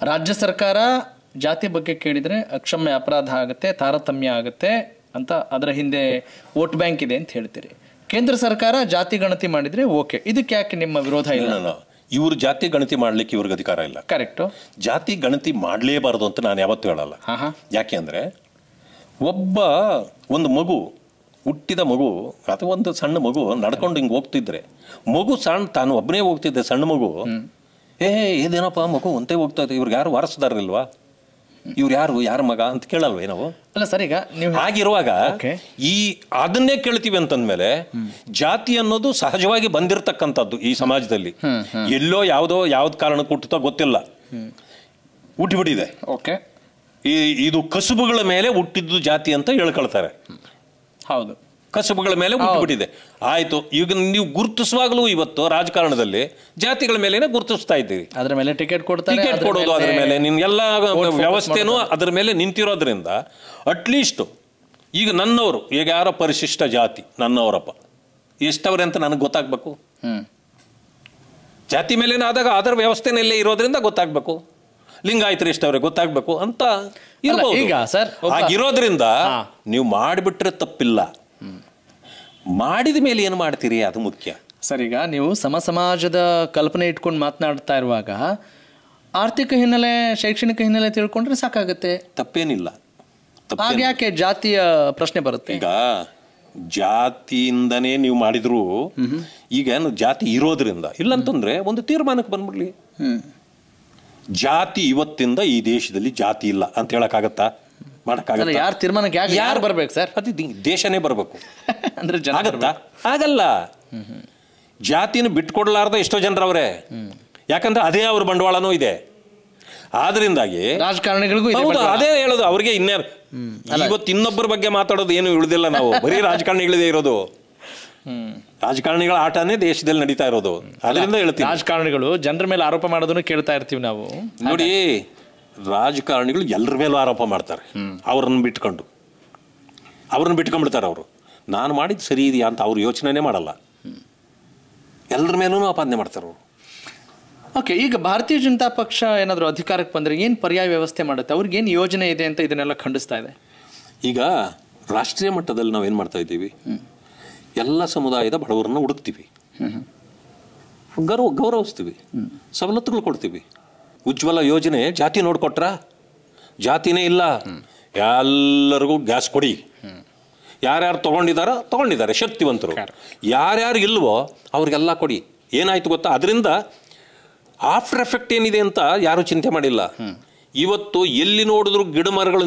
ರಾಜ್ಯ ಸರ್ಕಾರ ಜಾತಿ ಬಗ್ಗೆ ಕೇಳಿದರೆ ಅಕ್ಷಮ್ಯ ಅಪರಾಧ ಆಗುತ್ತೆ, ತಾರತಮ್ಯ ಆಗುತ್ತೆ ಅಂತ ಅದರ ಹಿಂದೆ ವೋಟ್ ಬ್ಯಾಂಕ್ ಇದೆ ಅಂತ ಹೇಳ್ತೀರಿ. ಕೇಂದ್ರ ಸರ್ಕಾರ ಜಾತಿ ಗಣತಿ ಮಾಡಿದರೆ ಓಕೆ, ಇದಕ್ಕೆ ಯಾಕೆ ನಿಮ್ಮ ವಿರೋಧ ಇಲ್ಲ? ಇವರು ಜಾತಿ ಗಣತಿ ಮಾಡ್ಲಿಕ್ಕೆ ಇವ್ರಿಗೆ ಅಧಿಕಾರ ಇಲ್ಲ. ಕರೆಕ್ಟು. ಜಾತಿ ಗಣತಿ ಮಾಡಲೇಬಾರದು ಅಂತ ನಾನು ಯಾವತ್ತೂ ಹೇಳಲ್ಲ. ಯಾಕೆ ಅಂದರೆ ಒಂದು ಮಗು, ಹುಟ್ಟಿದ ಮಗು ಅಥವಾ ಒಂದು ಸಣ್ಣ ಮಗು ನಡ್ಕೊಂಡು ಹಿಂಗೆ ಹೋಗ್ತಿದ್ರೆ, ಮಗು ಸಣ್ಣ ತಾನು ಒಬ್ಬನೇ ಹೋಗ್ತಿದ್ದೆ, ಸಣ್ಣ ಮಗು, ಇದೇನಪ್ಪ ಮಗು ಒಂದೇ ಹೋಗ್ತಾ ಇದೆ, ಇವ್ರಿಗೆ ಯಾರು ವಾರಸದಾರಲ್ವಾ, ಇವ್ರು ಯಾರ ಮಗ ಅಂತ ಕೇಳಲ್ವೇ ನಾವು? ಅಲ್ಲ ಸರ್, ಈಗ ನೀವು ಹಾಗಿರುವಾಗ ಅದನ್ನೇ ಕೇಳ್ತೀವಿ ಅಂತಂದ್ಮೇಲೆ ಜಾತಿ ಅನ್ನೋದು ಸಹಜವಾಗಿ ಬಂದಿರತಕ್ಕಂಥದ್ದು ಈ ಸಮಾಜದಲ್ಲಿ. ಎಲ್ಲೋ ಯಾವ್ದು ಕಾರಣಕ್ಕೆ ಹುಟ್ಟುತ್ತೋ ಗೊತ್ತಿಲ್ಲ, ಹುಟ್ಟಿಬಿಟ್ಟಿದೆ. ಓಕೆ, ಇದು ಕಸುಬುಗಳ ಮೇಲೆ ಹುಟ್ಟಿದ್ದು ಜಾತಿ ಅಂತ ಹೇಳ್ಕೊಳ್ತಾರೆ. ಹೌದು, ಕಸುಬುಗಳ ಮೇಲೆ ಹುಟ್ಟಿಬಿಟ್ಟಿದೆ. ಆಯ್ತು, ಈಗ ನೀವು ಗುರುತಿಸುವಾಗಲೂ ಇವತ್ತು ರಾಜಕಾರಣದಲ್ಲಿ ಜಾತಿಗಳ ಮೇಲೆನೆ ಗುರುತಿಸ್ತಾ ಇದ್ದೀವಿ. ಅದ್ರ ಮೇಲೆ ಟಿಕೆಟ್ ಕೊಡೋದು, ಅದ್ರ ಮೇಲೆ ನಿನ್ ಎಲ್ಲ ವ್ಯವಸ್ಥೆನೂ ಅದ್ರ ಮೇಲೆ ನಿಂತಿರೋದ್ರಿಂದ ಅಟ್ಲೀಸ್ಟ್ ಈಗ ನನ್ನವರು, ಈಗ ಯಾರೋ ಪರಿಶಿಷ್ಟ ಜಾತಿ ನನ್ನವರಪ್ಪ ಎಷ್ಟವ್ರೆ ಅಂತ ನನಗೆ ಗೊತ್ತಾಗ್ಬೇಕು. ಜಾತಿ ಮೇಲೇನೆ ಆದಾಗ ಅದರ ವ್ಯವಸ್ಥೆನಲ್ಲೇ ಇರೋದ್ರಿಂದ ಗೊತ್ತಾಗ್ಬೇಕು. ಲಿಂಗಾಯತರು ಎಷ್ಟವ್ರೆ ಗೊತ್ತಾಗ್ಬೇಕು ಅಂತ ಆಗಿರೋದ್ರಿಂದ ನೀವು ಮಾಡಿಬಿಟ್ರೆ ತಪ್ಪಿಲ್ಲ. ಮಾಡಿದ ಮೇಲೆ ಏನು ಮಾಡ್ತೀರಿ ಅದು ಮುಖ್ಯ. ಸರ್, ಈಗ ನೀವು ಸಮಾಜದ ಕಲ್ಪನೆ ಇಟ್ಕೊಂಡು ಮಾತನಾಡ್ತಾ ಇರುವಾಗ ಆರ್ಥಿಕ ಹಿನ್ನೆಲೆ, ಶೈಕ್ಷಣಿಕ ಹಿನ್ನೆಲೆ ತಿಳ್ಕೊಂಡ್ರೆ ಸಾಕಾಗುತ್ತೆ, ತಪ್ಪೇನಿಲ್ಲ. ಯಾಕೆ ಜಾತಿಯ ಪ್ರಶ್ನೆ ಬರುತ್ತೆ? ಈಗ ಜಾತಿಯಿಂದನೇ ನೀವು ಮಾಡಿದ್ರು, ಈಗ ಜಾತಿ ಇರೋದ್ರಿಂದ ಇಲ್ಲಂತಂದ್ರೆ ಒಂದು ತೀರ್ಮಾನಕ್ಕೆ ಬಂದ್ಬಿಡ್ಲಿ, ಜಾತಿ ಇವತ್ತಿಂದ ಈ ದೇಶದಲ್ಲಿ ಜಾತಿ ಇಲ್ಲ ಅಂತ ಹೇಳಕ್ಕಾಗತ್ತಾ? ಮಾಡಕ್ಕಾಗಲ್ಲ. ಯಾರು ತೀರ್ಮಾನಕ್ಕೆ ಯಾರು ಬರ್ಬೇಕು ಸರ್? ಅದು ದೇಶನೇ ಬರಬೇಕು ಅಂದ್ರೆ ಆಗತ್ತಾ? ಆಗಲ್ಲ. ಜಾತಿನ ಬಿಟ್ಕೊಡ್ಲಾರ್ದ ಎಷ್ಟೋ ಜನರವ್ರೆ, ಯಾಕಂದ್ರೆ ಅದೇ ಅವ್ರ ಬಂಡವಾಳನೂ ಇದೆ. ಆದ್ರಿಂದಾಗಿ ರಾಜಕಾರಣಿಗಳಿಗೂ ಅದೇ ಹೇಳೋದು ಅವ್ರಿಗೆ. ಇವತ್ತು ಇನ್ನೊಬ್ಬರ ಬಗ್ಗೆ ಮಾತಾಡೋದು ಏನು ಉಳಿದಿಲ್ಲ, ನಾವು ಬರೀ ರಾಜಕಾರಣಿಗಳಿದೆ ಇರೋದು. ರಾಜಕಾರಣಿಗಳ ಆಟನೇ ದೇಶದಲ್ಲಿ ನಡೀತಾ ಇರೋದು. ಅದರಿಂದ ಹೇಳ್ತೀವಿ, ರಾಜಕಾರಣಿಗಳು ಜನರ ಮೇಲೆ ಆರೋಪ ಮಾಡೋದನ್ನು ಕೇಳ್ತಾ ಇರ್ತೀವಿ ನಾವು. ನೋಡಿ, ರಾಜಕಾರಣಿಗಳು ಎಲ್ಲರ ಮೇಲೂ ಆರೋಪ ಮಾಡ್ತಾರೆ, ಅವ್ರನ್ನ ಬಿಟ್ಕೊಂಡ್ಬಿಡ್ತಾರೆ. ಅವರು ನಾನು ಮಾಡಿದ್ದು ಸರಿ ಇದೆಯಾ ಅಂತ ಅವ್ರು ಯೋಚನೆ ಮಾಡಲ್ಲ, ಎಲ್ಲರ ಮೇಲೂ ಆಪಾದನೆ ಮಾಡ್ತಾರೆ ಅವರು. ಓಕೆ, ಈಗ ಭಾರತೀಯ ಜನತಾ ಪಕ್ಷ ಏನಾದರೂ ಅಧಿಕಾರಕ್ಕೆ ಬಂದರೆ ಏನು ಪರ್ಯಾಯ ವ್ಯವಸ್ಥೆ ಮಾಡುತ್ತೆ? ಅವ್ರಿಗೆ ಏನು ಯೋಜನೆ ಇದೆ ಅಂತ ಇದನ್ನೆಲ್ಲ ಖಂಡಿಸ್ತಾ ಇದೆ. ಈಗ ರಾಷ್ಟ್ರೀಯ ಮಟ್ಟದಲ್ಲಿ ನಾವೇನು ಮಾಡ್ತಾ ಇದ್ದೀವಿ, ಎಲ್ಲ ಸಮುದಾಯದ ಬಡವರನ್ನ ಹುಡುಕ್ತೀವಿ, ಗೌರವಿಸ್ತೀವಿ, ಸವಲತ್ತುಗಳು ಕೊಡ್ತೀವಿ. ಉಜ್ವಲ ಯೋಜನೆ ಜಾತಿ ನೋಡ್ಕೊಟ್ರ? ಜಾತಿನೇ ಇಲ್ಲ. ಎಲ್ಲರಿಗೂ ಗ್ಯಾಸ್ ಕೊಡಿ. ಯಾರ್ಯಾರು ತಗೊಂಡಿದ್ದಾರೆ ಶಕ್ತಿವಂತರು, ಯಾರ್ಯಾರು ಇಲ್ವೋ ಅವ್ರಿಗೆಲ್ಲ ಕೊಡಿ. ಏನಾಯ್ತು ಗೊತ್ತಾ? ಅದರಿಂದ ಆಫ್ಟರ್ ಎಫೆಕ್ಟ್ ಏನಿದೆ ಅಂತ ಯಾರು ಚಿಂತೆ ಮಾಡಿಲ್ಲ. ಇವತ್ತು ಎಲ್ಲಿ ನೋಡಿದ್ರು ಗಿಡ ಮರಗಳು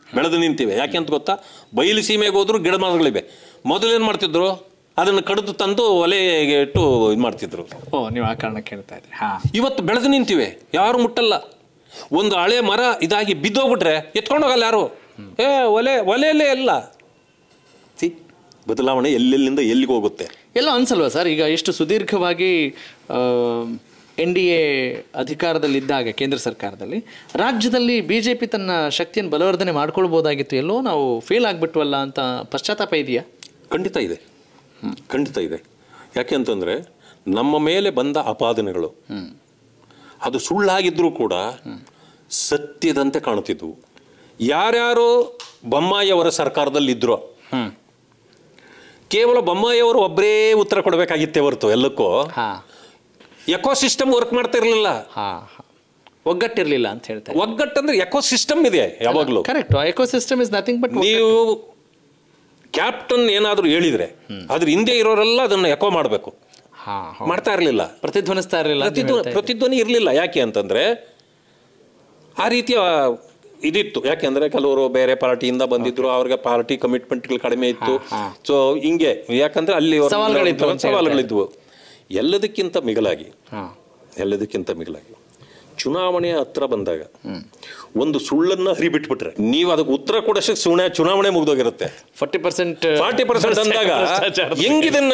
ಬೆಳೆದು ನಿಂತಿವೆ. ಯಾಕೆ ಅಂತ ಗೊತ್ತಾ? ಬಯಲು ಸೀಮೆಗೆ ಹೋದ್ರು ಗಿಡ ಮರಗಳಿವೆ. ಮೊದಲೇನು ಮಾಡ್ತಿದ್ರು? ಅದನ್ನು ಕಡಿದು ತಂದು ಒಲೆಗೆ ಇಟ್ಟು ಇದು ಮಾಡ್ತಿದ್ರು. ನೀವು ಆ ಕಾರಣ ಕೇಳ್ತಾ ಇದ್ರಿ. ಇವತ್ತು ಬೆಳೆದು ನಿಂತಿವೆ, ಯಾರು ಮುಟ್ಟಲ್ಲ. ಒಂದು ಹಳೆ ಮರ ಇದಾಗಿ ಬಿದ್ದೋಗ್ಬಿಟ್ರೆ ಎತ್ಕೊಂಡೋಗಲ್ಲ ಯಾರು. ಒಲೆಯಲ್ಲೇ ಎಲ್ಲ ಬದಲಾವಣೆ ಎಲ್ಲೆಲ್ಲಿಂದ ಎಲ್ಲಿಗೆ ಹೋಗುತ್ತೆ ಎಲ್ಲ ಅನ್ಸಲ್ವಾ ಸರ್? ಈಗ ಎಷ್ಟು ಸುದೀರ್ಘವಾಗಿ NDA ಅಧಿಕಾರದಲ್ಲಿದ್ದಾಗ ಕೇಂದ್ರ ಸರ್ಕಾರದಲ್ಲಿ, ರಾಜ್ಯದಲ್ಲಿ BJP ತನ್ನ ಶಕ್ತಿಯನ್ನು ಬಲವರ್ಧನೆ ಮಾಡ್ಕೊಳ್ಬೋದಾಗಿತ್ತು. ಎಲ್ಲೋ ನಾವು ಫೇಲ್ ಆಗಿಬಿಟ್ವಲ್ಲ ಅಂತ ಪಶ್ಚಾತ್ತಾಪ ಇದೆಯಾ? ಖಂಡಿತ ಇದೆ. ಯಾಕೆ ಅಂತಂದರೆ ನಮ್ಮ ಮೇಲೆ ಬಂದ ಆಪಾದನೆಗಳು ಅದು ಸುಳ್ಳಾಗಿದ್ರೂ ಕೂಡ ಸತ್ಯದಂತೆ ಕಾಣುತ್ತಿದ್ವು. ಯಾರ್ಯಾರು ಬೊಮ್ಮಾಯಿಯವರ ಸರ್ಕಾರದಲ್ಲಿದ್ರೋ ಕೇವಲ ಬೊಮ್ಮಾಯಿಯವರು ಒಬ್ಬರೇ ಉತ್ತರ ಕೊಡಬೇಕಾಗಿತ್ತೇ ಹೊರತು ಎಲ್ಲಕ್ಕೂ ಎಕೋಸಿಸ್ಟಮ್ ವರ್ಕ್ ಮಾಡ್ತಾ ಇರಲಿಲ್ಲ, ಒಗ್ಗಟ್ಟಿರಲಿಲ್ಲ ಅಂತ ಹೇಳ್ತಾರೆ. ಒಗ್ಗಟ್ಟಂದ್ರೆ ಎಕೋಸಿಸ್ಟಮ್ ಇದೆ ಯಾವಾಗಲೂ. Correct, ecosystem is nothing but ನೀವು ಕ್ಯಾಪ್ಟನ್ ಏನಾದರೂ ಹೇಳಿದ್ರೆ ಅದ್ರ ಹಿಂದೆ ಇರೋರೆಲ್ಲ ಅದನ್ನು ಎಕೋ ಮಾಡಬೇಕು. ಮಾಡ್ತಾ ಇರಲಿಲ್ಲ, ಪ್ರತಿಧ್ವನಿಸ್ತಾ ಇರಲಿಲ್ಲ, ಪ್ರತಿಧ್ವನಿ ಇರಲಿಲ್ಲ. ಯಾಕೆ ಅಂತಂದ್ರೆ ಆ ರೀತಿಯ ಇದಿತ್ತು. ಯಾಕೆಂದ್ರೆ ಕೆಲವರು ಬೇರೆ ಪಾರ್ಟಿಯಿಂದ ಬಂದಿದ್ರು, ಅವ್ರಿಗೆ ಪಾರ್ಟಿ ಕಮಿಟ್ಮೆಂಟ್ಗಳು ಕಡಿಮೆ ಇತ್ತು. ಸೊ ಹಿಂಗೆ, ಯಾಕಂದ್ರೆ ಅಲ್ಲಿ ಸವಾಲುಗಳಿದ್ವು. ಎಲ್ಲದಕ್ಕಿಂತ ಮಿಗಿಲಾಗಿ ಚುನಾವಣೆ ಹತ್ರ ಬಂದಾಗ ಒಂದು ಸುಳ್ಳನ್ನ ಹರಿಬಿಟ್ಬಿಟ್ರೆ ನೀವು ಅದಕ್ಕೆ ಉತ್ತರ ಕೊಡೋಷ್ಟಕ್ಕೆ ಚುನಾವಣೆ ಮುಗ್ದೋಗಿರುತ್ತೆ. 40% ಅಂದಾಗ ಹೆಂಗಿದನ್ನ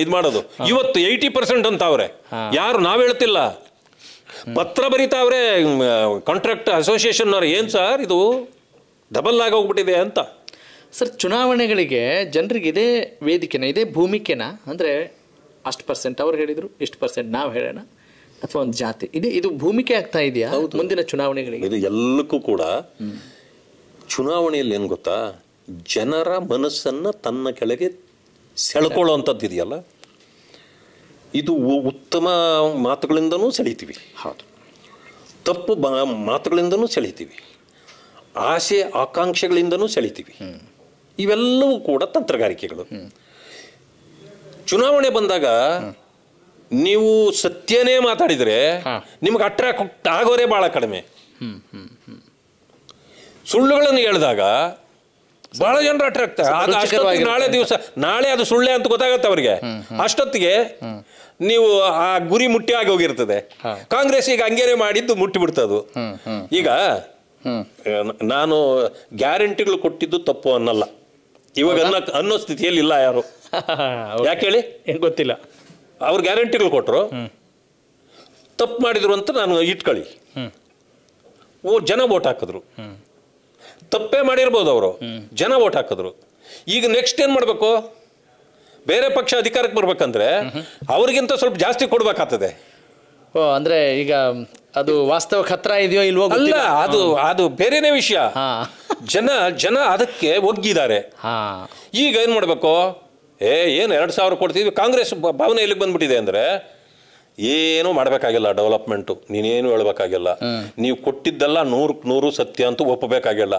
ಇದು ಮಾಡೋದು? ಇವತ್ತು 80% ಅಂತ ಅವ್ರೆ. ಯಾರು ನಾವ್ ಹೇಳ್ತಿಲ್ಲ, ಪತ್ರ ಬರೀತಾವ್ರೆ ಕಾಂಟ್ರಾಕ್ಟ್ ಅಸೋಸಿಯೇಷನ್ ಅವ್ರು. ಏನ್ ಸರ್ ಇದು ಡಬಲ್ ಆಗಿ ಹೋಗ್ಬಿಟ್ಟಿದೆ ಅಂತ. ಸರ್, ಚುನಾವಣೆಗಳಿಗೆ ಜನರಿಗೆ ಇದೇ ವೇದಿಕೆನ, ಇದೇ ಭೂಮಿಕೆನ, ಅಂದರೆ ಅಷ್ಟು % ಅವ್ರು ಹೇಳಿದರು, ಇಷ್ಟು % ನಾವು ಹೇಳೋಣ, ಅಥವಾ ಒಂದು ಜಾತಿ ಇದು ಭೂಮಿಕೆ ಆಗ್ತಾ ಇದೆಯಾ ಮುಂದಿನ ಚುನಾವಣೆಗಳಿಗೆ? ಇದು ಎಲ್ಲಕ್ಕೂ ಕೂಡ ಚುನಾವಣೆಯಲ್ಲಿ ಏನು ಗೊತ್ತಾ, ಜನರ ಮನಸ್ಸನ್ನು ತನ್ನ ಕೆಳಗೆ ಸೆಳ್ಕೊಳ್ಳೋವಂಥದ್ದು ಇದೆಯಲ್ಲ, ಇದು ಉತ್ತಮ ಮಾತುಗಳಿಂದನೂ ಸೆಳಿತೀವಿ, ಹೌದು, ತಪ್ಪು ಮಾತುಗಳಿಂದನೂ ಸೆಳಿತೀವಿ, ಆಸೆ ಆಕಾಂಕ್ಷೆಗಳಿಂದನೂ ಸೆಳಿತೀವಿ. ಇವೆಲ್ಲವೂ ಕೂಡ ತಂತ್ರಗಾರಿಕೆಗಳು. ಚುನಾವಣೆ ಬಂದಾಗ ನೀವು ಸತ್ಯನೇ ಮಾತಾಡಿದರೆ ನಿಮ್ಗೆ ಅಟ್ರಾಕ್ಟ್ ಆಗೋರೇ ಭಾಳ ಕಡಿಮೆ. ಸುಳ್ಳುಗಳನ್ನು ಹೇಳಿದಾಗ ಬಹಳ ಜನರು ಅಟ್ರಾಕ್ಟ್ ನಾಳೆ ಅದು ಸುಳ್ಳೆ ಅಂತ ಗೊತ್ತಾಗತ್ತೆ ಅವರಿಗೆ. ಅಷ್ಟೊತ್ತಿಗೆ ನೀವು ಆ ಗುರಿ ಮುಟ್ಟಿ ಆಗಿ ಹೋಗಿರ್ತದೆ. ಕಾಂಗ್ರೆಸ್ ಈಗ ಹಂಗೇನೆ ಮಾಡಿದ್ದು ಮುಟ್ಟಿ ಬಿಡ್ತದು. ಈಗ ನಾನು ಗ್ಯಾರಂಟಿಗಳು ಕೊಟ್ಟಿದ್ದು ತಪ್ಪು ಅನ್ನಲ್ಲ, ಇವಾಗ ಅನ್ನೋ ಸ್ಥಿತಿಯಲ್ಲಿ ಇಲ್ಲ ಯಾರು. ಯಾಕೆ ಹೇಳಿ? ಗೊತ್ತಿಲ್ಲ. ಅವ್ರು ಗ್ಯಾರಂಟಿಗಳು ಕೊಟ್ಟರು, ತಪ್ಪು ಮಾಡಿದ್ರು ಅಂತ ನಾನು ಇಟ್ಕೊಳ್ಳಿ, ಜನ ವೋಟ್ ಹಾಕಿದ್ರು. ತಪ್ಪೇ ಮಾಡಿರ್ಬೋದು ಅವರು, ಜನ ವೋಟ್ ಹಾಕಿದ್ರು. ಈಗ ನೆಕ್ಸ್ಟ್ ಏನು ಮಾಡಬೇಕು? ಬೇರೆ ಪಕ್ಷ ಅಧಿಕಾರಕ್ಕೆ ಬರ್ಬೇಕಂದ್ರೆ ಅವ್ರಿಗಿಂತ ಸ್ವಲ್ಪ ಜಾಸ್ತಿ ಕೊಡ್ಬೇಕಾಗ್ತದೆ. ಅಂದ್ರೆ ಈಗ ಅದು ವಾಸ್ತವ ಹತ್ರ ಇದೆಯೋ ಇಲ್ವೋ ಅಲ್ಲ, ಅದು ಬೇರೆನೇ ವಿಷಯ. ಜನ ಅದಕ್ಕೆ ಒಗ್ಗಿದ್ದಾರೆ. ಈಗ ಏನು ಮಾಡಬೇಕು? ಏನು 2,000 ಕೊಡ್ತೀವಿ, ಕಾಂಗ್ರೆಸ್ ಭಾವನೆ ಎಲ್ಲಿಗೆ ಬಂದ್ಬಿಟ್ಟಿದೆ ಅಂದರೆ ಏನೂ ಮಾಡಬೇಕಾಗಿಲ್ಲ, ಡೆವಲಪ್ಮೆಂಟು ನೀನೇನು ಹೇಳ್ಬೇಕಾಗಿಲ್ಲ, ನೀವು ಕೊಟ್ಟಿದ್ದೆಲ್ಲ 100% ಸತ್ಯ ಅಂತೂ ಒಪ್ಪಬೇಕಾಗಿಲ್ಲ.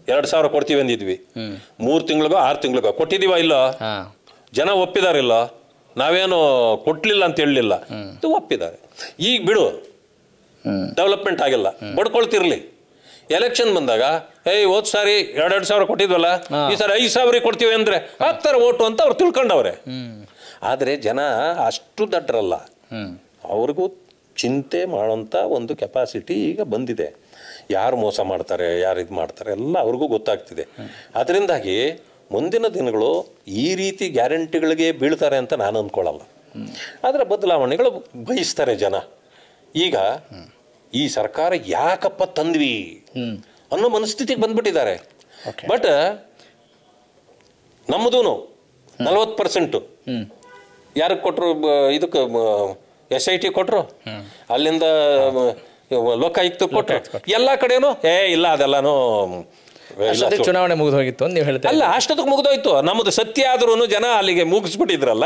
2,000 ಕೊಡ್ತೀವಿ ಅಂದಿದ್ವಿ, 3 ತಿಂಗಳಿಗೋ 6 ತಿಂಗಳಿಗೋ ಕೊಟ್ಟಿದ್ದೀವ ಇಲ್ಲ, ಜನ ಒಪ್ಪಿದಾರಿಲ್ಲ, ನಾವೇನು ಕೊಟ್ಲಿಲ್ಲ ಅಂತ ಹೇಳಲಿಲ್ಲ, ಒಪ್ಪಿದ್ದಾರೆ. ಈಗ ಬಿಡು, ಡೆವಲಪ್ಮೆಂಟ್ ಆಗಿಲ್ಲ, ಬಡ್ಕೊಳ್ತಿರ್ಲಿ. ಎಲೆಕ್ಷನ್ ಬಂದಾಗ ಹೋದ್ ಸಾರಿ 2,000 ಕೊಟ್ಟಿದ್ವಲ್ಲ, ಈ ಸಾರಿ 5,000 ಕೊಡ್ತೀವಿ ಅಂದ್ರೆ ಹಾಕ್ತಾರೆ ಓಟು ಅಂತ ಅವ್ರು ತಿಳ್ಕೊಂಡವ್ರೆ. ಆದರೆ ಜನ ಅಷ್ಟು ದಡ್ಡರಲ್ಲ, ಅವ್ರಿಗೂ ಚಿಂತೆ ಮಾಡೋಂಥ ಒಂದು ಕೆಪಾಸಿಟಿ ಈಗ ಬಂದಿದೆ. ಯಾರು ಮೋಸ ಮಾಡ್ತಾರೆ, ಯಾರು ಇದು ಮಾಡ್ತಾರೆ ಎಲ್ಲ ಅವ್ರಿಗೂ ಗೊತ್ತಾಗ್ತಿದೆ. ಅದರಿಂದಾಗಿ ಮುಂದಿನ ದಿನಗಳು ಈ ರೀತಿ ಗ್ಯಾರಂಟಿಗಳಿಗೆ ಬೀಳ್ತಾರೆ ಅಂತ ನಾನು ಅಂದ್ಕೊಳ್ಳಲ್ಲ. ಆದರೆ ಬದಲಾವಣೆಗಳು ಬಯಸ್ತಾರೆ ಜನ. ಈಗ ಈ ಸರ್ಕಾರ ಯಾಕಪ್ಪ ತಂದ್ವಿ ಅನ್ನೋ ಮನಸ್ಥಿತಿಗೆ ಬಂದ್ಬಿಟ್ಟಿದ್ದಾರೆ. ಬಟ್ ನಮ್ಮದೂ 40% ಯಾರಿಗೆ ಕೊಟ್ಟರು? ಇದಕ್ಕೆ SIT ಕೊಟ್ಟರು, ಅಲ್ಲಿಂದ ಲೋಕಾಯುಕ್ತ ಕೊಟ್ಟರು, ಎಲ್ಲ ಕಡೆನೂ ಇಲ್ಲ ಅದೆಲ್ಲಾನು ಚುನಾವಣೆ ಮುಗಿದು ಹೋಗಿತ್ತು ಅಂತ ನೀವು ಹೇಳ್ತಾ ಅಲ್ಲ. ಅಷ್ಟೊತ್ತಿಗೆ ಮುಗಿದೋಯ್ತು. ನಮ್ಮದು ಸತ್ಯ ಆದ್ರೂ ಜನ ಅಲ್ಲಿಗೆ ಮುಗಿಸ್ಬಿಟ್ಟಿದ್ರಲ್ಲ.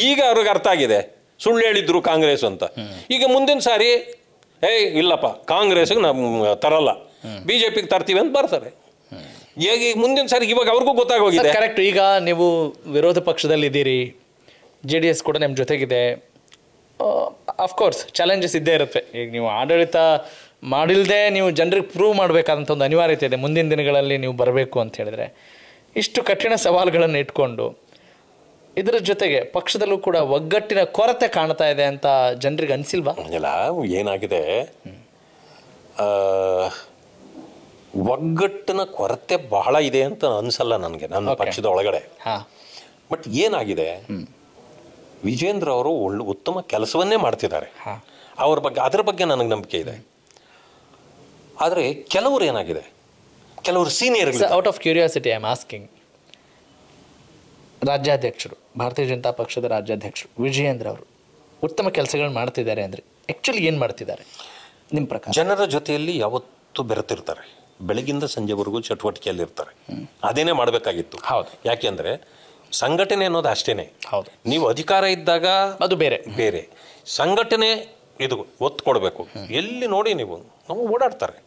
ಈಗ ಅವ್ರಿಗೆ ಅರ್ಥ ಆಗಿದೆ ಸುಳ್ಳು ಹೇಳಿದ್ರು ಕಾಂಗ್ರೆಸ್ ಅಂತ. ಈಗ ಮುಂದಿನ ಸಾರಿ ಇಲ್ಲಪ್ಪ ಕಾಂಗ್ರೆಸ್ಗೆ ನಾವು ತರಲ್ಲ, BJPಗೆ ತರ್ತೀವಿ ಅಂತ ಬರ್ತಾರೆ. ಈಗ ಮುಂದಿನ ಸಾರಿ ಇವಾಗ ಅವ್ರಿಗೂ ಗೊತ್ತಾಗೋಗಿದೆ. ಕರೆಕ್ಟ್. ಈಗ ನೀವು ವಿರೋಧ ಪಕ್ಷದಲ್ಲಿ ಇದ್ದೀರಿ, JDS ಕೂಡ ನಿಮ್ಮ ಜೊತೆಗಿದೆ. ಅಫ್ಕೋರ್ಸ್ ಚಾಲೆಂಜಸ್ ಇದ್ದೇ ಇರುತ್ತೆ. ಈಗ ನೀವು ಆಡಳಿತ ಮಾಡಿಲ್ಲದೆ ನೀವು ಜನರಿಗೆ ಪ್ರೂವ್ ಮಾಡಬೇಕಾದಂಥ ಒಂದು ಅನಿವಾರ್ಯತೆ ಇದೆ. ಮುಂದಿನ ದಿನಗಳಲ್ಲಿ ನೀವು ಬರಬೇಕು ಅಂತ ಹೇಳಿದ್ರೆ ಇಷ್ಟು ಕಠಿಣ ಸವಾಲುಗಳನ್ನು ಇಟ್ಕೊಂಡು ಇದರ ಜೊತೆಗೆ ಪಕ್ಷದಲ್ಲೂ ಕೂಡ ಒಗ್ಗಟ್ಟಿನ ಕೊರತೆ ಕಾಣ್ತಾ ಇದೆ ಅಂತ ಜನರಿಗೆ ಅನಿಸಿಲ್ವಾ? ಇಲ್ಲ, ಏನಾಗಿದೆ, ಒಗ್ಗಟ್ಟಿನ ಕೊರತೆ ಬಹಳ ಇದೆ ಅಂತ ಅನ್ಸಲ್ಲ ನನಗೆ, ನನ್ನ ಪಕ್ಷದ ಒಳಗಡೆ. ಬಟ್ ಏನಾಗಿದೆ, ವಿಜೇಂದ್ರ ಅವರು ಉತ್ತಮ ಕೆಲಸವನ್ನೇ ಮಾಡ್ತಿದ್ದಾರೆ. ಅದ್ರ ಬಗ್ಗೆ ನನಗೆ ನಂಬಿಕೆ ಇದೆ. ಆದರೆ ಕೆಲವರು ಏನಾಗಿದೆ, ಕೆಲವರು senior. Out of curiosity I am asking, ರಾಜ್ಯಾಧ್ಯಕ್ಷರು, ಭಾರತೀಯ ಜನತಾ ಪಕ್ಷದ ರಾಜ್ಯಾಧ್ಯಕ್ಷರು ವಿಜಯೇಂದ್ರ ಅವರು ಉತ್ತಮ ಕೆಲಸಗಳನ್ನ ಮಾಡ್ತಿದ್ದಾರೆ ಅಂದರೆ ಆ್ಯಕ್ಚುಲಿ ಏನು ಮಾಡ್ತಿದ್ದಾರೆ ನಿಮ್ಮ ಪ್ರಕಾರ? ಜನರ ಜೊತೆಯಲ್ಲಿ ಯಾವತ್ತೂ ಬೆರೆತಿರ್ತಾರೆ, ಬೆಳಗಿಂದ ಸಂಜೆವರೆಗೂ ಚಟುವಟಿಕೆಯಲ್ಲಿರ್ತಾರೆ. ಅದೇನೇ ಮಾಡಬೇಕಾಗಿತ್ತು. ಹೌದು. ಯಾಕೆಂದರೆ ಸಂಘಟನೆ ಅನ್ನೋದು ಅಷ್ಟೇನೆ. ಹೌದು. ನೀವು ಅಧಿಕಾರ ಇದ್ದಾಗ ಅದು ಬೇರೆ ಸಂಘಟನೆ ಇದು ಒತ್ತು ಕೊಡಬೇಕು. ಎಲ್ಲಿ ನೋಡಿ ನೀವು, ನಾವು ಓಡಾಡ್ತಾರೆ,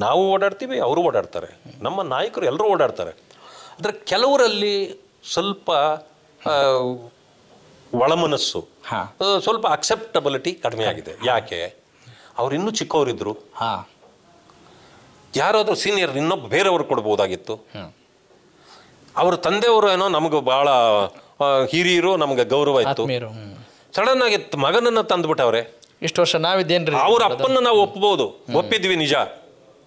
ನಾವು ಓಡಾಡ್ತೀವಿ, ಅವರು ಓಡಾಡ್ತಾರೆ, ನಮ್ಮ ನಾಯಕರು ಎಲ್ಲರೂ ಓಡಾಡ್ತಾರೆ. ಆದರೆ ಕೆಲವರಲ್ಲಿ ಸ್ವಲ್ಪ ಒಳಮನಸ್ಸು, ಸ್ವಲ್ಪ ಅಕ್ಸೆಪ್ಟಬಿಲಿಟಿ ಕಡಿಮೆ ಆಗಿದೆ. ಯಾಕೆ? ಅವ್ರು ಇನ್ನೂ ಚಿಕ್ಕವರಿದ್ರು, ಯಾರಾದರೂ ಸೀನಿಯರ್ ಇನ್ನೊಬ್ಬ ಬೇರೆಯವರು ಕೊಡ್ಬೋದಾಗಿತ್ತು. ಅವ್ರ ತಂದೆಯವರು ಏನೋ ನಮಗೆ ಭಾಳ ಹಿರಿಯರು, ನಮಗೆ ಗೌರವ ಇತ್ತು. ಸಡನ್ ಆಗಿ ಮಗನನ್ನು ತಂದುಬಿಟ್ಟವ್ರೆ. ಇಷ್ಟು ವರ್ಷ ನಾವಿದ್ದೇನ್ರಿ, ಅವ್ರ ಅಪ್ಪನ್ನ ನಾವು ಒಪ್ಪಿದ್ವಿ ನಿಜ,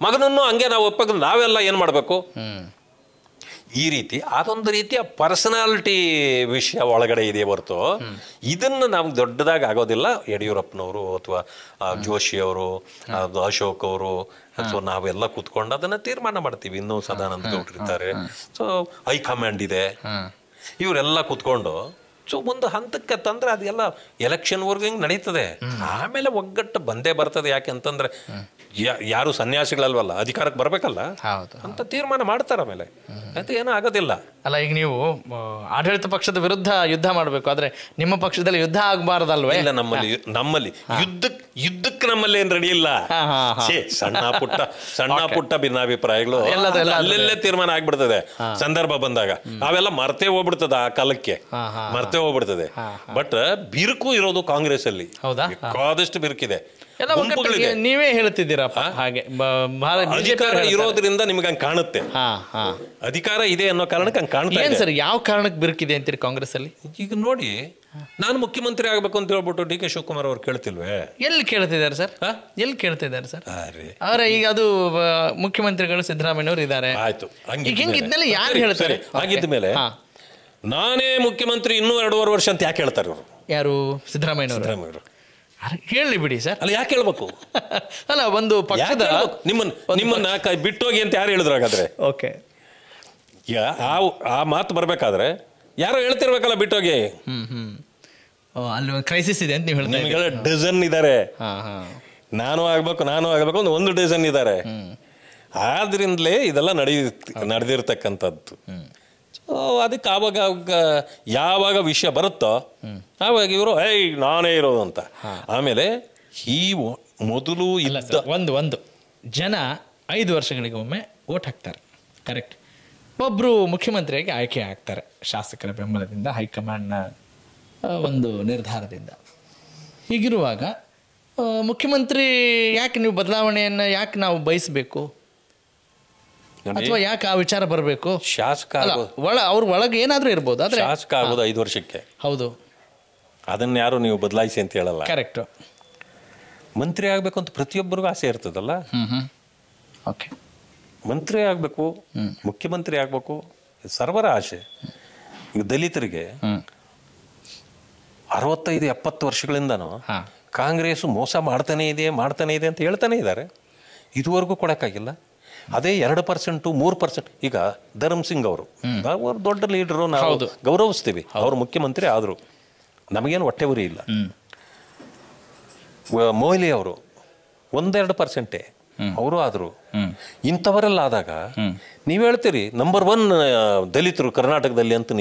ಮಗನನ್ನು ಹಂಗೆ ನಾವು ಒಪ್ಪಿದ್ರೆ ನಾವೆಲ್ಲ ಏನು ಮಾಡಬೇಕು? ಈ ರೀತಿ ಅದೊಂದು ರೀತಿಯ ಪರ್ಸನಾಲಿಟಿ ವಿಷಯ ಒಳಗಡೆ ಇದೆ ಹೊರತು ಇದನ್ನು ನಮ್ಗೆ ದೊಡ್ಡದಾಗಿ ಆಗೋದಿಲ್ಲ. ಯಡಿಯೂರಪ್ಪನವರು ಅಥವಾ ಜೋಶಿಯವರು, ಅಶೋಕ್ ಅವರು, ಸೊ ನಾವೆಲ್ಲ ಕೂತ್ಕೊಂಡು ಅದನ್ನು ತೀರ್ಮಾನ ಮಾಡ್ತೀವಿ. ಇನ್ನೂ ಸದಾನಂದ ಗೌಡ್ರು ಇರ್ತಾರೆ, ಸೊ ಹೈಕಮಾಂಡ್ ಇದೆ, ಇವರೆಲ್ಲ ಕೂತ್ಕೊಂಡು ಸೊ ಒಂದು ಹಂತಕ್ಕೆ ತಂದ್ರೆ ಅದೆಲ್ಲ ಎಲೆಕ್ಷನ್ವರೆಗೂ ಹಿಂಗೆ ನಡೀತದೆ. ಆಮೇಲೆ ಒಗ್ಗಟ್ಟು ಬಂದೇ ಬರ್ತದೆ. ಯಾಕೆ ಅಂತಂದ್ರೆ ಯಾರು ಸನ್ಯಾಸಿಗಳಲ್ವಲ್ಲ, ಅಧಿಕಾರಕ್ಕೆ ಬರಬೇಕಲ್ಲ ಅಂತ ತೀರ್ಮಾನ ಮಾಡ್ತಾರೆ. ಆಮೇಲೆ ಅದು ಏನೂ ಆಗೋದಿಲ್ಲ. ಅಲ್ಲ, ಈಗ ನೀವು ಆಡಳಿತ ಪಕ್ಷದ ವಿರುದ್ಧ ಯುದ್ಧ ಮಾಡಬೇಕು, ಆದ್ರೆ ನಿಮ್ಮ ಪಕ್ಷದಲ್ಲಿ ಯುದ್ಧ ಆಗಬಾರ್ದಲ್ವೇ? ಇಲ್ಲ, ನಮ್ಮಲ್ಲಿ ಯುದ್ಧಕ್ಕೆ ನಮ್ಮಲ್ಲಿ ಏನು ರೆಡಿ ಇಲ್ಲ. ಸಣ್ಣ ಪುಟ್ಟ ಭಿನ್ನಾಭಿಪ್ರಾಯಗಳು ಅಲ್ಲೆಲ್ಲೇ ತೀರ್ಮಾನ ಆಗ್ಬಿಡ್ತದೆ ಸಂದರ್ಭ ಬಂದಾಗ. ಅವೆಲ್ಲ ಮರ್ತೇ ಹೋಗ್ಬಿಡ್ತದೆ, ಆ ಕಾಲಕ್ಕೆ ಮರ್ತೇ ಹೋಗ್ಬಿಡ್ತದೆ. ಬಟ್ ಬಿರುಕು ಇರೋದು ಕಾಂಗ್ರೆಸ್ ಅಲ್ಲಿ ಬೇಕಾದಷ್ಟು ಬಿರುಕಿದೆ. ನೀವೇ ಹೇಳ್ತಿದ್ದೀರಪ್ಪ ಹಾಗೆ. ಅಧಿಕಾರ ಇರೋದ್ರಿಂದ ನಿಮ್ಗೆ ಹಂಗೆ ಕಾಣುತ್ತೆ, ಅಧಿಕಾರ ಇದೆ ಅನ್ನೋ ಕಾರಣಕ್ಕೆ ಹಂಗೆ ಕಾಣ್ತಾ ಇದೆ. ಸರ್, ಯಾವ ಕಾರಣಕ್ಕೆ ಬಿರುಕಿದೆ ಅಂತೀರಿ ಕಾಂಗ್ರೆಸ್ ಅಲ್ಲಿ? ಈಗ ನೋಡಿ, ನಾನು ಮುಖ್ಯಮಂತ್ರಿ ಆಗ್ಬೇಕು ಅಂತ ಹೇಳ್ಬಿಟ್ಟು ಡಿ ಕೆ ಶಿವಕುಮಾರ್ ಅವ್ರು ಕೇಳ್ತಿಲ್ವೇ? ಎಲ್ಲಿ ಕೇಳ್ತಿದ್ದಾರೆ ಸರ್? ಎಲ್ಲಿ ಕೇಳ್ತಿದ್ದಾರೆ ಸರ್? ಅವರ ಈಗ ಅದು ಮುಖ್ಯಮಂತ್ರಿಗಳು ಸಿದ್ದರಾಮಯ್ಯನವರು ಇದ್ದಾರೆ. ಆಯ್ತು, ಇದನ್ನೆಲ್ಲ ಯಾರು ಹೇಳ್ತಾರೆ? ಆಗಿದ್ದ ಮೇಲೆ ನಾನೇ ಮುಖ್ಯಮಂತ್ರಿ ಇನ್ನೂ 2.5 ವರ್ಷ ಅಂತ ಯಾಕೆ ಹೇಳ್ತಾರೆ ಅವರು? ಯಾರು? ಸಿದ್ದರಾಮಯ್ಯನವರು ಹೇಳಿ ಬಿಡಿ ಸರ್. ಅಲ್ಲ, ಯಾಕೆ ಹೇಳ್ಬೇಕು? ಅಲ್ಲ, ಒಂದು ಪಕ್ಷದ ನಿಮ್ಮನ್ನ ಬಿಟ್ಟೋಗಿ ಅಂತ ಯಾರು ಹೇಳಿದ್ರು? ಹಾಗಾದ್ರೆ ಓಕೆ, ಆ ಮಾತು ಬರ್ಬೇಕಾದ್ರೆ ಯಾರೋ ಹೇಳ್ತಿರ್ಬೇಕಲ್ಲ ಬಿಟ್ಟೋಗಿ. ಅಲ್ಲಿ ಒಂದು ಕ್ರೈಸಿಸ್ ಇದೆ ಅಂತ ನೀವು ಹೇಳ್ತಾ ಡಜನ್ ಇದ್ದಾರೆ. ನಾನು ಆಗ್ಬೇಕು ಒಂದು ಡಜನ್ ಇದ್ದಾರೆ. ಆದ್ರಿಂದಲೇ ಇದೆಲ್ಲ ನಡೆದಿರ್ತಕ್ಕಂಥದ್ದು. ಅದಕ್ಕೆ ಯಾವಾಗ ವಿಷಯ ಬರುತ್ತೋ ಆವಾಗ ಇವರು ನಾನೇ ಇರೋದು ಅಂತ. ಆಮೇಲೆ ಈ ಮೊದಲು ಒಂದು ಜನ 5 ವರ್ಷಗಳಿಗೆ ಒಮ್ಮೆ ವೋಟ್ ಹಾಕ್ತಾರೆ, ಕರೆಕ್ಟ್? ಒಬ್ಬರು ಮುಖ್ಯಮಂತ್ರಿಯಾಗಿ ಆಯ್ಕೆ ಆಗ್ತಾರೆ ಶಾಸಕರ ಬೆಂಬಲದಿಂದ, ಹೈಕಮಾಂಡ್ನ ಒಂದು ನಿರ್ಧಾರದಿಂದ. ಹೀಗಿರುವಾಗ ಮುಖ್ಯಮಂತ್ರಿ ಯಾಕೆ ನೀವು ಬದಲಾವಣೆಯನ್ನು ಯಾಕೆ ನಾವು ಬಯಸಬೇಕು, ಅಥವಾ ಯಾಕೆ ಆ ವಿಚಾರ ಬರಬೇಕು? ಶಾಸಕ ಅವ್ರ ಒಳಗೆ ಏನಾದರೂ ಇರ್ಬೋದು, ಆದರೆ ಶಾಸಕ ಆಗೋದು 5 ವರ್ಷಕ್ಕೆ. ಹೌದು, ಅದನ್ನ ಯಾರು ನೀವು ಬದಲಾಯಿಸಿ ಅಂತ ಹೇಳಲ್ಲ. ಕರೆಕ್ಟ್. ಮಂತ್ರಿ ಆಗಬೇಕು ಅಂತ ಪ್ರತಿಯೊಬ್ಬರಿಗೂ ಆಸೆ ಇರ್ತದಲ್ಲ. ಓಕೆ, ಮಂತ್ರಿ ಆಗಬೇಕು, ಮುಖ್ಯಮಂತ್ರಿ ಆಗಬೇಕು, ಸರ್ವರ ಆಸೆ. ಈಗ ದಲಿತರಿಗೆ 65-70 ವರ್ಷಗಳಿಂದನೂ ಕಾಂಗ್ರೆಸ್ ಮೋಸ ಮಾಡ್ತಾನೆ ಇದೆ ಅಂತ ಹೇಳ್ತಾನೆ ಇದ್ದಾರೆ. ಇದುವರೆಗೂ ಕೊಡೋಕ್ಕಾಗಿಲ್ಲ. ಅದೇ 2%, 3%. ಈಗ ಧರ್ಮ್ ಸಿಂಗ್ ಅವರು ದೊಡ್ಡ ಲೀಡರು, ನಾವು ಗೌರವಿಸ್ತೀವಿ. ಅವರು ಮುಖ್ಯಮಂತ್ರಿ ಆದರು, ನಮಗೇನು ಹೊಟ್ಟೆ ಉರಿ ಇಲ್ಲ. ಮೊಯ್ಲಿ ಅವರು 1-2% ಅವರು ಆದರು. ಇಂಥವರೆಲ್ಲ ಆದಾಗ ನೀವು ಹೇಳ್ತೀರಿ ನಂಬರ್ 1 ದಲಿತರು ಕರ್ನಾಟಕದಲ್ಲಿ ಅಂತ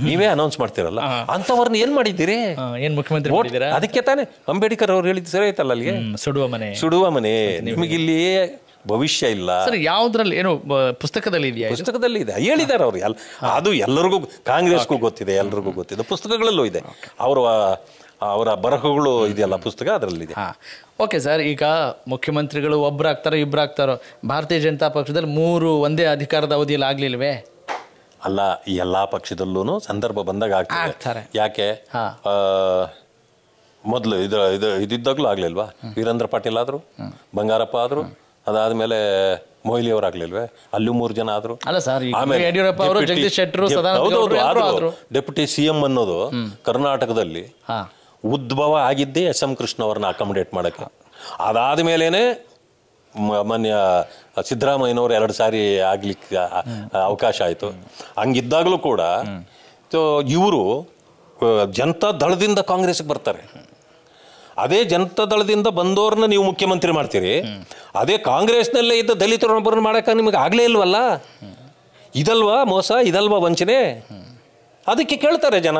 ನೀವೇ ಅನೌನ್ಸ್ ಮಾಡ್ತೀರಲ್ಲ, ಅಂಥವ್ರನ್ನ ಏನ್ ಮಾಡಿದ್ದೀರಿ? ಏನ್ ಮುಖ್ಯಮಂತ್ರಿ? ಅದಕ್ಕೆ ತಾನೇ ಅಂಬೇಡ್ಕರ್ ಅವ್ರು ಹೇಳಿದ್ದು ಸರಿ ಆಯ್ತಲ್ಲ, ಅಲ್ಲಿಗೆ ಸುಡುವ ಮನೆ. ನಿಮಗಿಲ್ಲಿ ಭವಿಷ್ಯ ಇಲ್ಲ. ಯಾವ್ದ್ರಲ್ಲಿ ಏನು ಪುಸ್ತಕದಲ್ಲಿ ಇದೆಯಾ? ಪುಸ್ತಕದಲ್ಲಿ ಇದೆ, ಹೇಳಿದ್ದಾರೆ ಅವ್ರು. ಅದು ಎಲ್ಲರಿಗೂ, ಕಾಂಗ್ರೆಸ್ಗೂ ಗೊತ್ತಿದೆ, ಎಲ್ರಿಗೂ ಗೊತ್ತಿದೆ, ಪುಸ್ತಕಗಳಲ್ಲೂ ಇದೆ. ಅವರ ಬರಹಗಳು ಇದೆಯಲ್ಲ, ಪುಸ್ತಕ ಅದರಲ್ಲಿದೆ. ಓಕೆ ಸರ್, ಈಗ ಮುಖ್ಯಮಂತ್ರಿಗಳು ಒಬ್ಬರಾಗ್ತಾರೋ ಇಬ್ಬರಾಗ್ತಾರೋ, ಭಾರತೀಯ ಜನತಾ ಪಕ್ಷದಲ್ಲಿ 3 ಒಂದೇ ಅಧಿಕಾರದ ಅವಧಿಯಲ್ಲಿ ಆಗ್ಲಿಲ್ವೇ? ಅಲ್ಲ, ಎಲ್ಲಾ ಪಕ್ಷದಲ್ಲೂ ಸಂದರ್ಭ ಬಂದಾಗ ಆಗ್ತಾರೆ. ಯಾಕೆ ಮೊದಲು ಇದಿದ್ದಾಗಲೂ ಆಗ್ಲಿಲ್ವಾ? ವೀರೇಂದ್ರ ಪಾಟೀಲ್ ಆದ್ರು, ಬಂಗಾರಪ್ಪ ಆದ್ರು, ಅದಾದ್ಮೇಲೆ ಮೊಯ್ಲಿ ಅವ್ರು ಆಗ್ಲಿಲ್ವೇ? ಅಲ್ಲೂ 3 ಜನ ಆದ್ರು. ಯಡಿಯೂರಪ್ಪ ಅವರು, ಜಗದೀಶ್ ಶೆಟ್ಟರು, ಡೆಪ್ಯೂಟಿ CM ಅನ್ನೋದು ಕರ್ನಾಟಕದಲ್ಲಿ ಉದ್ಭವ ಆಗಿದ್ದೇ SM ಕೃಷ್ಣ ಅವ್ರನ್ನ ಅಕಾಮಡೇಟ್ ಮಾಡಕ್ಕೆ. ಅದಾದ ಮೇಲೇನೆ ಮಾನ್ಯ ಸಿದ್ದರಾಮಯ್ಯನವರು 2 ಸಾರಿ ಆಗ್ಲಿಕ್ಕೆ ಅವಕಾಶ ಆಯಿತು. ಹಂಗಿದ್ದಾಗಲೂ ಕೂಡ ಇವರು ಜನತಾ ದಳದಿಂದ ಕಾಂಗ್ರೆಸ್ಗೆ ಬರ್ತಾರೆ. ಅದೇ ಜನತಾ ದಳದಿಂದ ಬಂದವ್ರನ್ನ ನೀವು ಮುಖ್ಯಮಂತ್ರಿ ಮಾಡ್ತೀರಿ. ಅದೇ ಕಾಂಗ್ರೆಸ್ನಲ್ಲೇ ಇದ್ದ ದಲಿತರೊಬ್ಬರನ್ನ ಮಾಡಕ್ಕೆ ನಿಮಗೆ ಆಗಲೇ ಇಲ್ವಲ್ಲ? ಇದಲ್ವಾ ಮೋಸ, ಇದಲ್ವಾ ವಂಚನೆ? ಅದಕ್ಕೆ ಕೇಳ್ತಾರೆ ಜನ.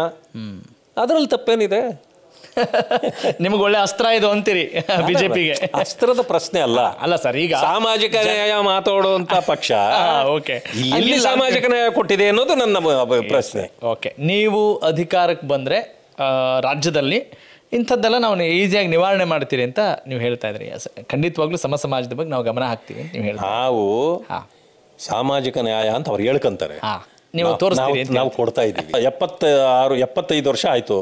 ಅದರಲ್ಲಿ ತಪ್ಪೇನಿದೆ? ನಿಮ್ಗೆ ಒಳ್ಳೆ ಅಸ್ತ್ರ ಇದು ಅಂತೀರಿ ಬಿಜೆಪಿಗೆ? ಅಸ್ತ್ರದ ಪ್ರಶ್ನೆ ಅಲ್ಲ ಸರ್. ಈಗ ಸಾಮಾಜಿಕ ನ್ಯಾಯ ಮಾತಾಡುವಂತ ಪಕ್ಷ ಇಲ್ಲಿ ಸಾಮಾಜಿಕ ನ್ಯಾಯ ಕೊಟ್ಟಿದೆ ಅನ್ನೋದು ನನ್ನ ಪ್ರಶ್ನೆ. ಓಕೆ, ನೀವು ಅಧಿಕಾರಕ್ಕೆ ಬಂದ್ರೆ ರಾಜ್ಯದಲ್ಲಿ ಇಂಥದ್ದೆಲ್ಲ ನಾವು ಈಸಿಯಾಗಿ ನಿವಾರಣೆ ಮಾಡ್ತೀರಿ ಅಂತ ನೀವು ಹೇಳ್ತಾ ಇದ್ರಿ. ಖಂಡಿತವಾಗ್ಲೂ ಸಮಾಜದ ಬಗ್ಗೆ ನಾವು ಗಮನ ಹಾಕ್ತೀವಿ ಅಂತ ನೀವು ಹೇಳ್ತೀವಿ. ನಾವು ಸಾಮಾಜಿಕ ನ್ಯಾಯ ಅಂತ ಅವ್ರು ಹೇಳ್ಕೊಂತಾರೆ, ನೀವು ತೋರಿಸ್ತೀರಿ, ನಾವು ಕೊಡ್ತಾ ಇದ್ದೀವಿ. 75 ವರ್ಷ ಆಯ್ತು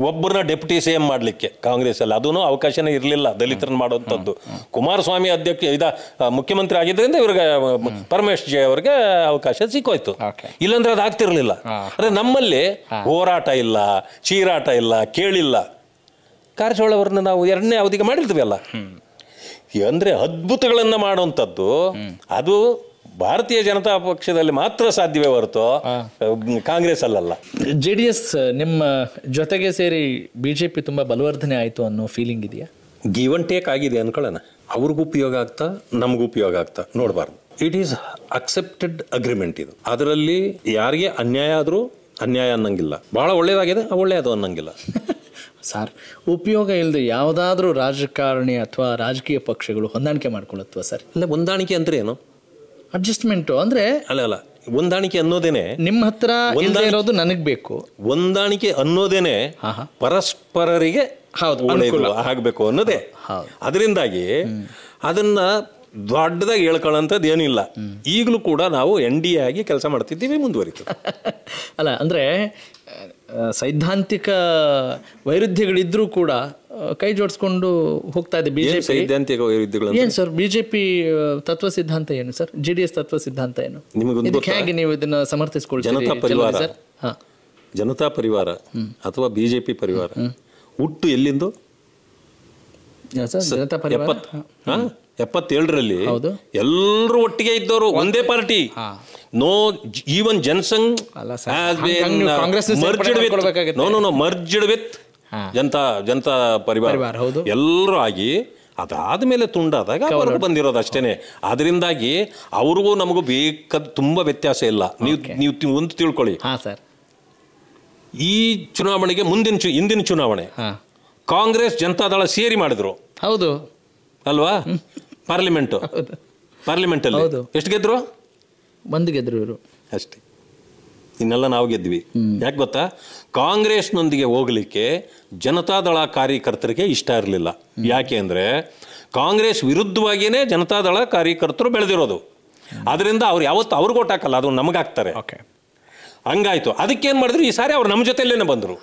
ಒಬ್ಬರನ್ನ ಡೆಪ್ಯೂಟಿ CM ಮಾಡ್ಲಿಕ್ಕೆ ಕಾಂಗ್ರೆಸ್ ಅಲ್ಲಿ. ಅದೂ ಅವಕಾಶನೇ ಇರಲಿಲ್ಲ ದಲಿತರನ್ನ ಮಾಡುವಂಥದ್ದು. ಕುಮಾರಸ್ವಾಮಿ ಮುಖ್ಯಮಂತ್ರಿ ಆಗಿದ್ದರಿಂದ ಇವ್ರಿಗೆ ಪರಮೇಶ್ ಜೆ ಅವ್ರಿಗೆ ಅವಕಾಶ ಸಿಕ್ಕೋಯ್ತು. ಇಲ್ಲಾಂದ್ರೆ ಅದು ಆಗ್ತಿರ್ಲಿಲ್ಲ. ಅಂದ್ರೆ ನಮ್ಮಲ್ಲಿ ಹೋರಾಟ ಇಲ್ಲ, ಚೀರಾಟ ಇಲ್ಲ, ಕೇಳಿಲ್ಲ. ಕಾರಜೋಳ ಅವ್ರನ್ನ ನಾವು 2ನೇ ಅವಧಿಗೆ ಮಾಡಿರ್ತೀವಿ ಅಲ್ಲ. ಅಂದ್ರೆ ಅದ್ಭುತಗಳನ್ನ ಮಾಡುವಂಥದ್ದು ಅದು ಭಾರತೀಯ ಜನತಾ ಪಕ್ಷದಲ್ಲಿ ಮಾತ್ರ ಸಾಧ್ಯವೇ ಹೊರತು ಕಾಂಗ್ರೆಸ್ ಅಲ್ಲಲ್ಲ. JDS ನಿಮ್ಮ ಜೊತೆಗೆ ಸೇರಿ BJP ತುಂಬಾ ಬಲವರ್ಧನೆ ಆಯಿತು ಅನ್ನೋ ಫೀಲಿಂಗ್ ಇದೆಯಾ? ಗಿವ್ ಅಂಡ್ ಟೇಕ್ ಆಗಿದೆ ಅನ್ಕೊಳ್ಳೋಣ. ಅವ್ರಿಗೂ ಉಪಯೋಗ ಆಗ್ತಾ ನಮಗೂ ಉಪಯೋಗ ಆಗ್ತಾ ನೋಡಬಾರ್ದು. ಇಟ್ ಈಸ್ ಅಕ್ಸೆಪ್ಟೆಡ್ ಅಗ್ರಿಮೆಂಟ್ ಇದು. ಅದರಲ್ಲಿ ಯಾರಿಗೆ ಅನ್ಯಾಯ ಆದರೂ ಅನ್ಯಾಯ ಅನ್ನಂಗಿಲ್ಲ, ಬಹಳ ಒಳ್ಳೇದಾಗಿದೆ ಒಳ್ಳೆಯದು ಅನ್ನಂಗಿಲ್ಲ. ಸರ್, ಉಪಯೋಗ ಇಲ್ಲದೆ ಯಾವುದಾದ್ರೂ ರಾಜಕಾರಣಿ ಅಥವಾ ರಾಜಕೀಯ ಪಕ್ಷಗಳು ಹೊಂದಾಣಿಕೆ ಮಾಡ್ಕೊಳ್ಳುತ್ತವಾ ಸರ್? ಇಲ್ಲ, ಹೊಂದಾಣಿಕೆ ಅಂದ್ರೆ ಏನು? ಅಡ್ಜಸ್ಟ್ಮೆಂಟು ಅಂದ್ರೆ ಅಲ್ಲ ಹೊಂದಾಣಿಕೆ ಅನ್ನೋದೇನೆ ನಿಮ್ಮ ಹತ್ರ ಇರೋದು ನನಗೆ ಬೇಕು. ಹೊಂದಾಣಿಕೆ ಅನ್ನೋದೇನೆ ಪರಸ್ಪರರಿಗೆ ಆಗ್ಬೇಕು ಅನ್ನೋದೇ. ಅದರಿಂದಾಗಿ ಅದನ್ನ ದೊಡ್ಡದಾಗಿ ಹೇಳ್ಕೊಳ್ಳೋಂಥದ್ದು ಏನಿಲ್ಲ. ಈಗಲೂ ಕೂಡ ನಾವು NDA ಆಗಿ ಕೆಲಸ ಮಾಡ್ತಿದ್ದೀವಿ, ಮುಂದುವರಿತೀವಿ. ಅಲ್ಲ ಅಂದ್ರೆ ಸೈದ್ಧಾಂತಿಕ ವೈರುಧ್ಯಗಳಿದ್ರೂ ಕೂಡ ಕೈ ಜೋಡಿಸ್ಕೊಂಡು ಹೋಗ್ತಾ ಇದೆ ಬಿಜೆಪಿ. ಸೈದ್ಧಾಂತಿಕ ವೈರುಧ್ಯಗಳು ಏನು ಸರ್? ಬಿಜೆಪಿ ತತ್ವ ಸಿದ್ಧಾಂತ ಏನು ಸರ್? JDS ತತ್ವ ಸಿದ್ಧಾಂತ ಏನು? ಹೇಗೆ ನೀವು ಇದನ್ನ ಸಮರ್ಥಿಸಿಕೊಳ್ತೀರಿ? ಜನತಾ ಪರಿವಾರ ಅಥವಾ BJP ಪರಿವಾರ ಹುಟ್ಟು ಎಲ್ಲಿಂದು? 77ರಲ್ಲಿ ಎಲ್ಲರೂ ಒಟ್ಟಿಗೆ ಇದ್ದವರು, ಒಂದೇ party. No even Jana Sangh merged with Janata Parivar ಎಲ್ಲರೂ ಆಗಿ ಅದಾದ್ಮೇಲೆ ತುಂಡಾದಾಗ ಹೊರಗೆ ಬಂದಿರೋದು ಅಷ್ಟೇನೆ. ಅದರಿಂದಾಗಿ ಅವ್ರಿಗೂ ನಮಗೂ ಬೇಕಾದ ತುಂಬಾ ವ್ಯತ್ಯಾಸ ಇಲ್ಲ. ನೀವು ಒಂದು ತಿಳ್ಕೊಳ್ಳಿ, ಈ ಚುನಾವಣೆಗೆ ಹಿಂದಿನ ಚುನಾವಣೆ ಕಾಂಗ್ರೆಸ್ ಜನತಾದಳ ಸೇರಿ ಮಾಡಿದ್ರು, ಹೌದು ಅಲ್ವಾ? ಪಾರ್ಲಿಮೆಂಟಲ್ಲಿ ಎಷ್ಟು ಗೆದ್ರು? ಒಂದು ಗೆದ್ರು ಇವರು ಅಷ್ಟೇ. ಇನ್ನೆಲ್ಲ ನಾವು ಗೆದ್ವಿ. ಯಾಕೆ ಗೊತ್ತಾ? ಕಾಂಗ್ರೆಸ್ನೊಂದಿಗೆ ಹೋಗ್ಲಿಕ್ಕೆ ಜನತಾದಳ ಕಾರ್ಯಕರ್ತರಿಗೆ ಇಷ್ಟ ಇರಲಿಲ್ಲ. ಯಾಕೆ ಅಂದ್ರೆ ಕಾಂಗ್ರೆಸ್ ವಿರುದ್ಧವಾಗಿಯೇ ಜನತಾದಳ ಕಾರ್ಯಕರ್ತರು ಬೆಳೆದಿರೋದು. ಅದರಿಂದ ಅವ್ರು ಯಾವತ್ತು ಅವ್ರಿಗೆ ಓಟ್ ಹಾಕಲ್ಲ, ಅದು ನಮಗಾಗ್ತಾರೆ. ಹಂಗಾಯ್ತು. ಅದಕ್ಕೇನು ಮಾಡಿದ್ರು, ಈ ಸಾರಿ ಅವ್ರು ನಮ್ಮ ಜೊತೆಯಲ್ಲೇನೆ ಬಂದರು.